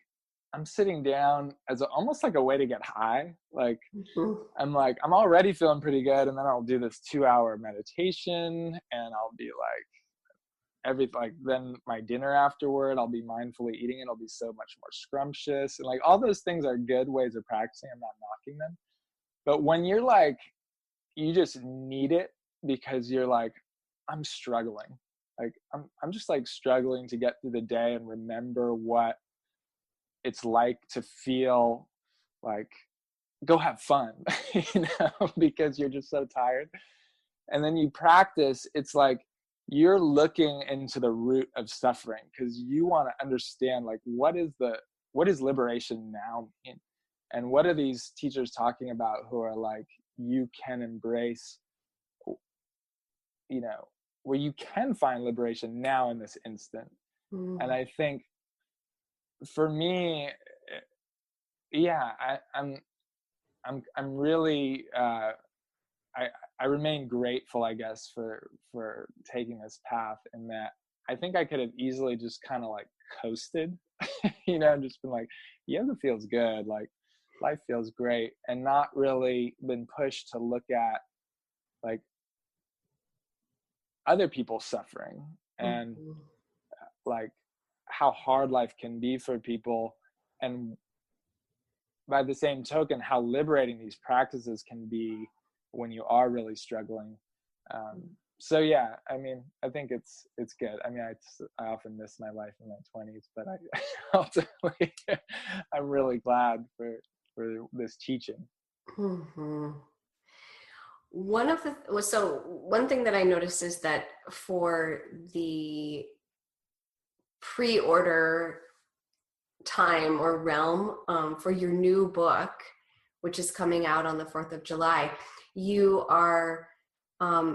I'm sitting down as almost like a way to get high. Like, I'm already feeling pretty good. And then I'll do this 2-hour meditation, and I'll be like, then my dinner afterward, I'll be mindfully eating it. It'll be so much more scrumptious. And like, all those things are good ways of practicing. I'm not knocking them. But when you're like, you just need it because you're like, I'm struggling. Like, I'm just like struggling to get through the day and remember what it's like to feel like, go have fun, because you're just so tired. And then you practice, it's like you're looking into the root of suffering, because you want to understand, like, what is liberation now mean? And what are these teachers talking about who are like, you can embrace, where you can find liberation now in this instant. And I think for me, I'm really I remain grateful, I guess, for taking this path, in that I think I could have easily just kind of like coasted, just been like, yoga feels good, like life feels great, and not really been pushed to look at like other people's suffering and like how hard life can be for people, and by the same token, how liberating these practices can be when you are really struggling. So yeah, I mean, I think it's good. I mean, I often miss my life in my 20s, but I ultimately, I'm really glad for this teaching. One thing that I noticed is that for the pre-order time or realm for your new book, which is coming out on the 4th of July, you are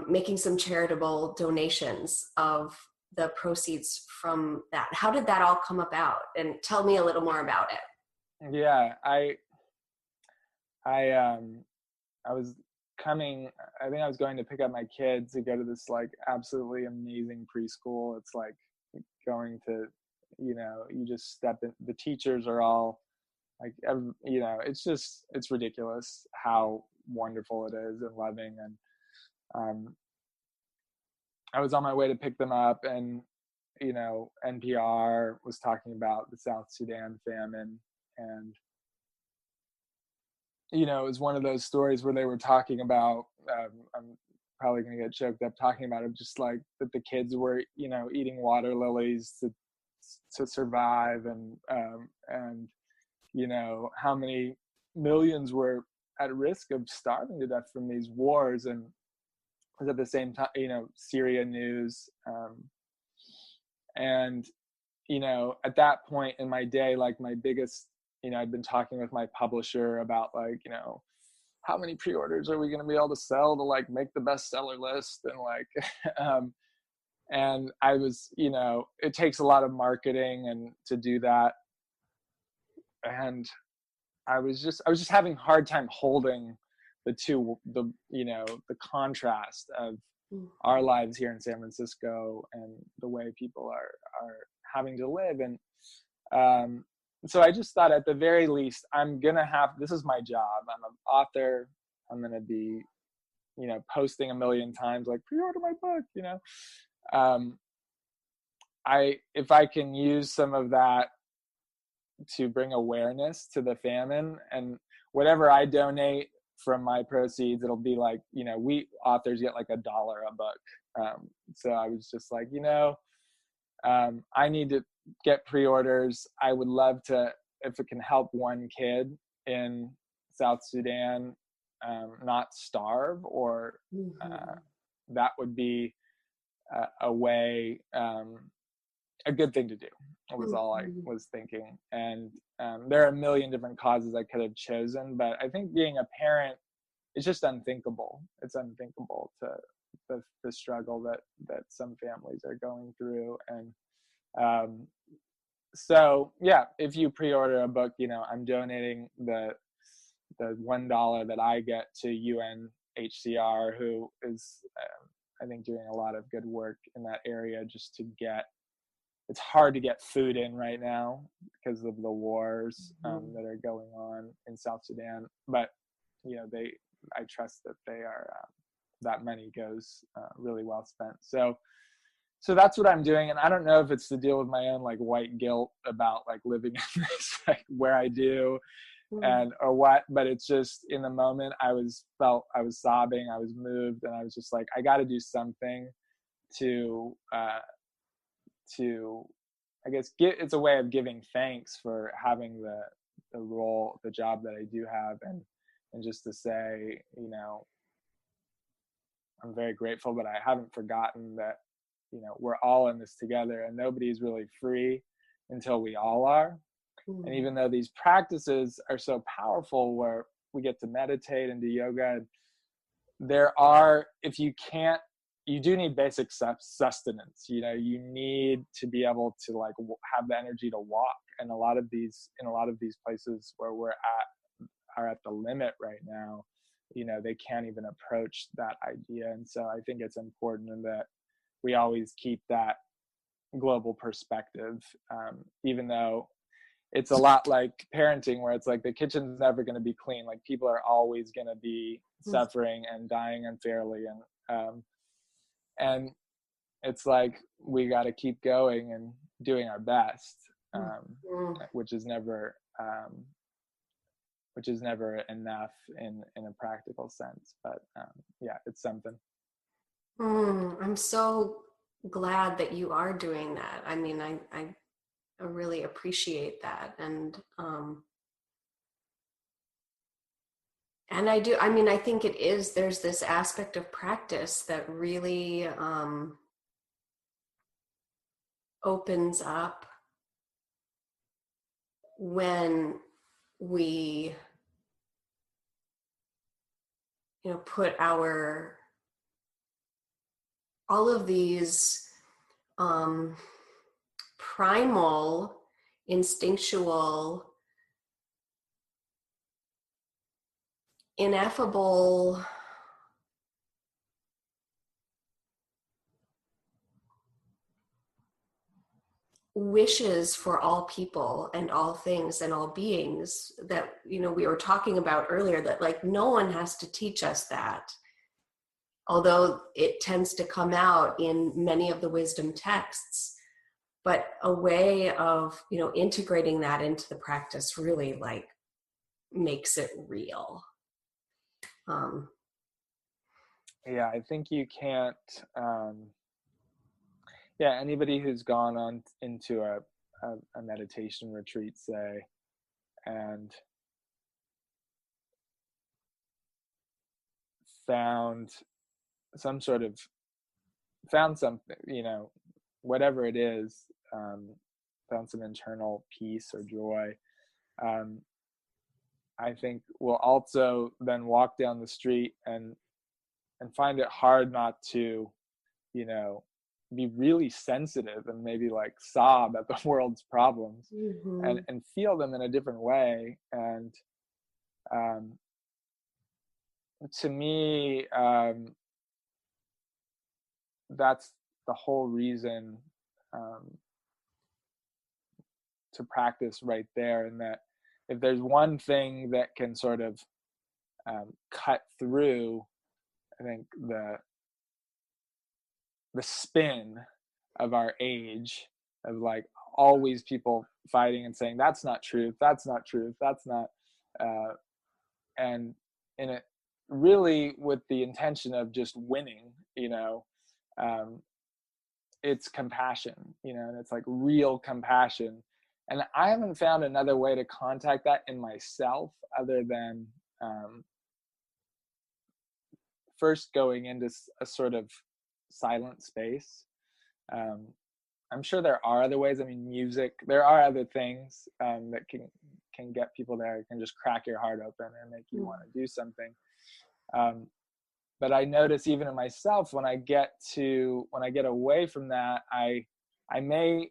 making some charitable donations of the proceeds from that. How did that all come about? And tell me a little more about it. Yeah, I was I was going to pick up my kids to go to this like absolutely amazing preschool. It's like going to, you just step in, the teachers are all like, it's ridiculous how wonderful it is and loving. And I was on my way to pick them up, and NPR was talking about the South Sudan famine, and it was one of those stories where they were talking about, I'm probably going to get choked up talking about it, just like that the kids were, eating water lilies to survive, and how many millions were at risk of starving to death from these wars. And was at the same time, Syria news. And, at that point in my day, like my biggest, I'd been talking with my publisher about like, how many pre-orders are we going to be able to sell to like make the bestseller list? And like, and I was, it takes a lot of marketing and to do that. And I was just having a hard time holding the contrast of our lives here in San Francisco and the way people are having to live. And so I just thought, at the very least, this is my job. I'm an author. I'm going to be, posting a million times, like, pre-order my book, if I can use some of that to bring awareness to the famine, and whatever I donate from my proceeds, it'll be like, we authors get like $1 a book. So I was just like, I need to get pre-orders. I would love to, if it can help one kid in South Sudan not starve, or that would be a way, a good thing to do. It was all I was thinking. And there are a million different causes I could have chosen, but I think being a parent is just unthinkable. It's unthinkable to the struggle that some families are going through. And so yeah, if you pre-order a book, I'm donating the $1 that I get to UNHCR, who is I think doing a lot of good work in that area, just to get, it's hard to get food in right now because of the wars that are going on in South Sudan. But I trust that they are that money goes really well spent. So that's what I'm doing. And I don't know if it's to deal with my own like white guilt about like living in this, like where I do and or what, but it's just in the moment I was sobbing, I was moved, and I was just like, I got to do something to I guess it's a way of giving thanks for having the job that I do have, and just to say, I'm very grateful, but I haven't forgotten that, we're all in this together, and nobody's really free until we all are. And even though these practices are so powerful, where we get to meditate and do yoga, you do need basic sustenance. You need to be able to like have the energy to walk. And in a lot of these places where we're at are at the limit right now, they can't even approach that idea. And so I think it's important that we always keep that global perspective, even though it's a lot like parenting, where it's like the kitchen's never going to be clean. Like people are always going to be suffering and dying unfairly. And it's like, we got to keep going and doing our best, which is never enough in a practical sense. But yeah, it's something. I'm so glad that you are doing that. I mean, I really appreciate that. And I do, I mean, I think there's this aspect of practice that really opens up when we, put all of these primal, instinctual, ineffable wishes for all people and all things and all beings that, we were talking about earlier, that like no one has to teach us that, although it tends to come out in many of the wisdom texts. But a way of, integrating that into the practice really like makes it real. Yeah, I think you can't, anybody who's gone on into a meditation retreat, say, and found some sort of found something, whatever it is, found some internal peace or joy, I think will also then walk down the street and find it hard not to, be really sensitive and maybe like sob at the world's problems, Mm-hmm. and feel them in a different way. And to me, that's the whole reason to practice right there. And that if there's one thing that can sort of cut through, I think the spin of our age of like always people fighting and saying that's not truth, that's not truth, that's not, and in it really with the intention of just winning, it's compassion, and it's like real compassion. And I haven't found another way to contact that in myself other than first going into a sort of silent space. I'm sure there are other ways. I mean, music, there are other things that can get people there. It can just crack your heart open and make you want to do something. But I notice even in myself, when I get away from that, I may,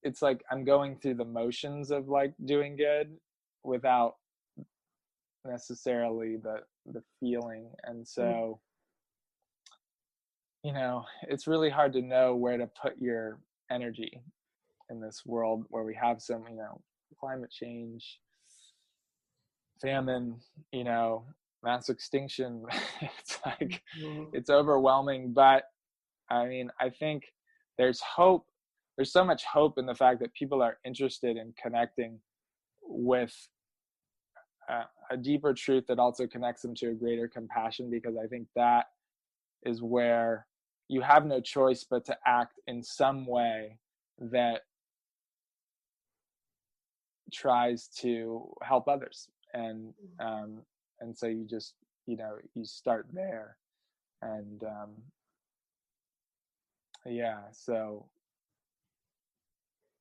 it's like I'm going through the motions of like doing good without necessarily the feeling. And so, it's really hard to know where to put your energy in this world where we have some, climate change, famine, mass extinction. It's like, it's overwhelming. But I mean, I think there's hope. There's so much hope in the fact that people are interested in connecting with a deeper truth that also connects them to a greater compassion, because I think that is where you have no choice but to act in some way that tries to help others. And so you just, you start there. And so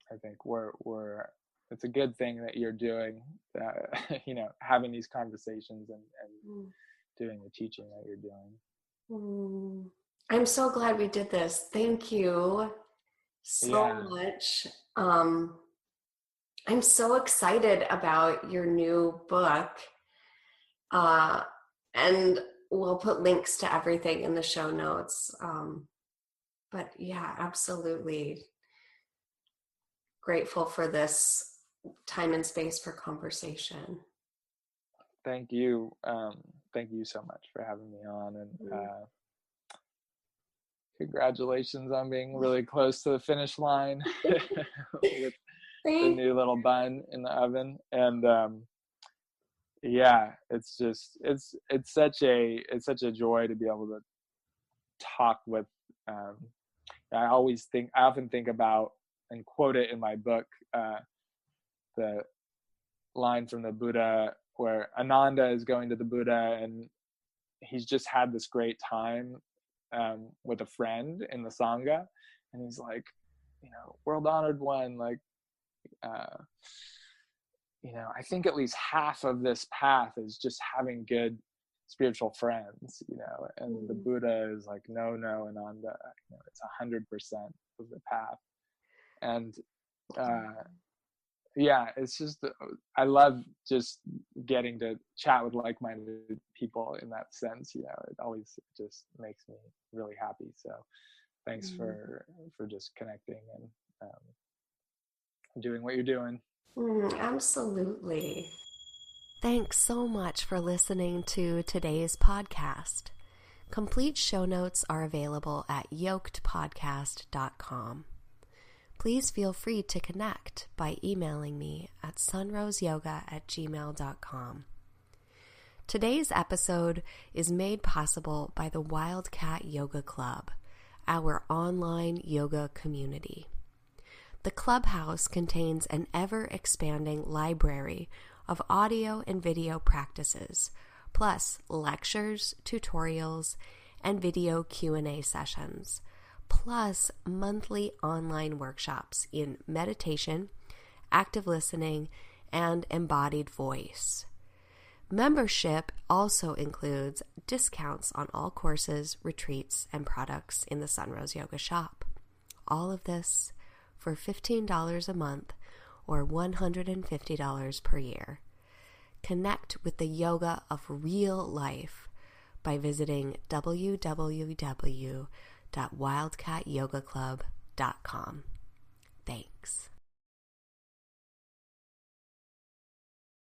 I think it's a good thing that you're doing, having these conversations and doing the teaching that you're doing. I'm so glad we did this. Thank you so much. I'm so excited about your new book. And we'll put links to everything in the show notes. But yeah, absolutely grateful for this time and space for conversation. Thank you. Thank you so much for having me on, and congratulations on being really close to the finish line with the new little bun in the oven. And it's just it's such a joy to be able to talk with. I often think about and quote it in my book, the line from the Buddha where Ananda is going to the Buddha and he's just had this great time with a friend in the Sangha, and he's like, world honored one, like, I think at least half of this path is just having good spiritual friends, and the Buddha is like, no, Ananda, it's 100% of the path. And it's just, I love just getting to chat with like-minded people in that sense. It always just makes me really happy. So thanks for just connecting and doing what you're doing. Absolutely. Thanks so much for listening to today's podcast. Complete show notes are available at yokedpodcast.com. Please feel free to connect by emailing me at sunroseyoga@gmail.com. Today's episode is made possible by the Wildcat Yoga Club, our online yoga community. The clubhouse contains an ever-expanding library of audio and video practices, plus lectures, tutorials, and video Q&A sessions, plus monthly online workshops in meditation, active listening, and embodied voice. Membership also includes discounts on all courses, retreats, and products in the Sunrose Yoga shop. All of this for $15 a month or $150 per year. Connect with the yoga of real life by visiting www.wildcatyogaclub.com. Thanks.